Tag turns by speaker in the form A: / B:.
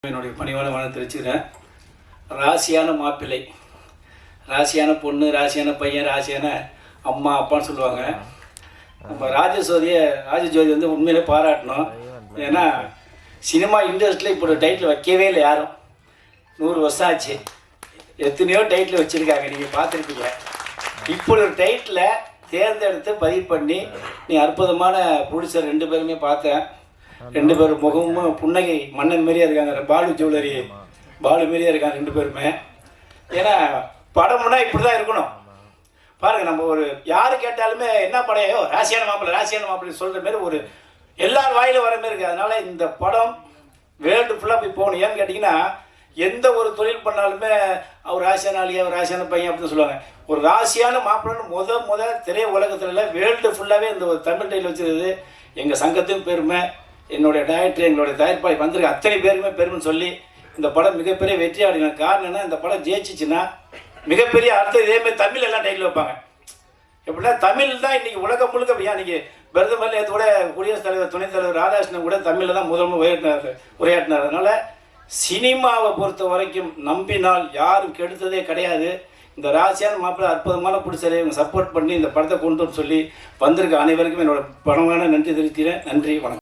A: என்னுடைய பணிவான வணக்கம் தெரிவிச்சுக்கிறேன். ராசியான மாப்பிள்ளை, ராசியான பொண்ணு, ராசியான பையன், ராசியான அம்மா அப்பான்னு சொல்லுவாங்க. நம்ம ராஜஜோதி வந்து உண்மையிலே பாராட்டணும். ஏன்னா சினிமா இண்டஸ்ட்ரியில் இப்போ ஒரு டைட்டில் வைக்கவே இல்லை யாரும். 100 வருஷம் ஆச்சு, எத்தனையோ டைட்டில் வச்சுருக்காங்க, நீங்கள் பார்த்துருப்பீங்க. இப்போ ஒரு டைட்டில் தேர்ந்தெடுத்து பதிவு பண்ணி நீ அற்புதமான ப்ரொடியூசர் 2 பேருமே பார்த்தேன். 2 பேரும் முகமும் புன்னகை மன்னன் மாரியே இருக்காங்க. பாலு ஜுவல்லரி பாலு மாரியே இருக்காங்க 2 பேருமே. ஏன்னா படம்னா இப்படி தான் இருக்கணும். பாருங்கள், நம்ம ஒரு யார் கேட்டாலுமே என்ன படையோ ராசியான மாப்பிள்ளை சொல்கிற மாரி ஒரு எல்லார் வாயிலும் வர மாரி இருக்குது. அதனால் இந்த படம் வேர்ல்டு ஃபுல்லாக போய் போகணும். ஏன்னு கேட்டிங்கன்னா எந்த ஒரு தொழில் பண்ணாலுமே அவர் ராசியான ஆளியா, அவர் ராசியான பையன் அப்படின்னு சொல்லுவாங்க. ஒரு ராசியான மாப்பிள்ளைன்னு முத திரை உலகத்துல வேர்ல்டு ஃபுல்லாகவே இந்த ஒரு தமிழ் டைட்டில் வச்சுருது எங்கள் சங்கத்துக்கும் பெருமை, என்னுடைய டைரக்டர், எங்களுடைய தயாரிப்பாளர் வந்திருக்க அத்தனை பேருமே பெருமைன்னு சொல்லி இந்த படம் மிகப்பெரிய வெற்றி அடையணும். காரணம் என்ன, இந்த படம் ஜெயிச்சிச்சுன்னா மிகப்பெரிய அடுத்த இதேமாதிரி தமிழ் எல்லாம் டைட்டில் வைப்பாங்க. எப்படின்னா தமிழ் தான் இன்றைக்கி உலகம் முழுக்க. அப்படியா இன்றைக்கி பிரதமர் நேற்று கூட குடியரசுத் தலைவர், துணைத் தலைவர் ராதாகிருஷ்ணன் கூட தமிழில் தான் முதல்ல உரையாற்றினார். அதனால் சினிமாவை பொறுத்த வரைக்கும் நம்பினால் யாரும் கெடுத்ததே கிடையாது. இந்த ராசியான மாப்பிள்ளை அற்புதமான பிடிச்சதை இவங்க சப்போர்ட் பண்ணி இந்த படத்தை கொண்டு சொல்லி வந்திருக்க அனைவருக்கும் என்னோட பணமான நன்றி தெரிவிக்கிறேன். நன்றி, வணக்கம்.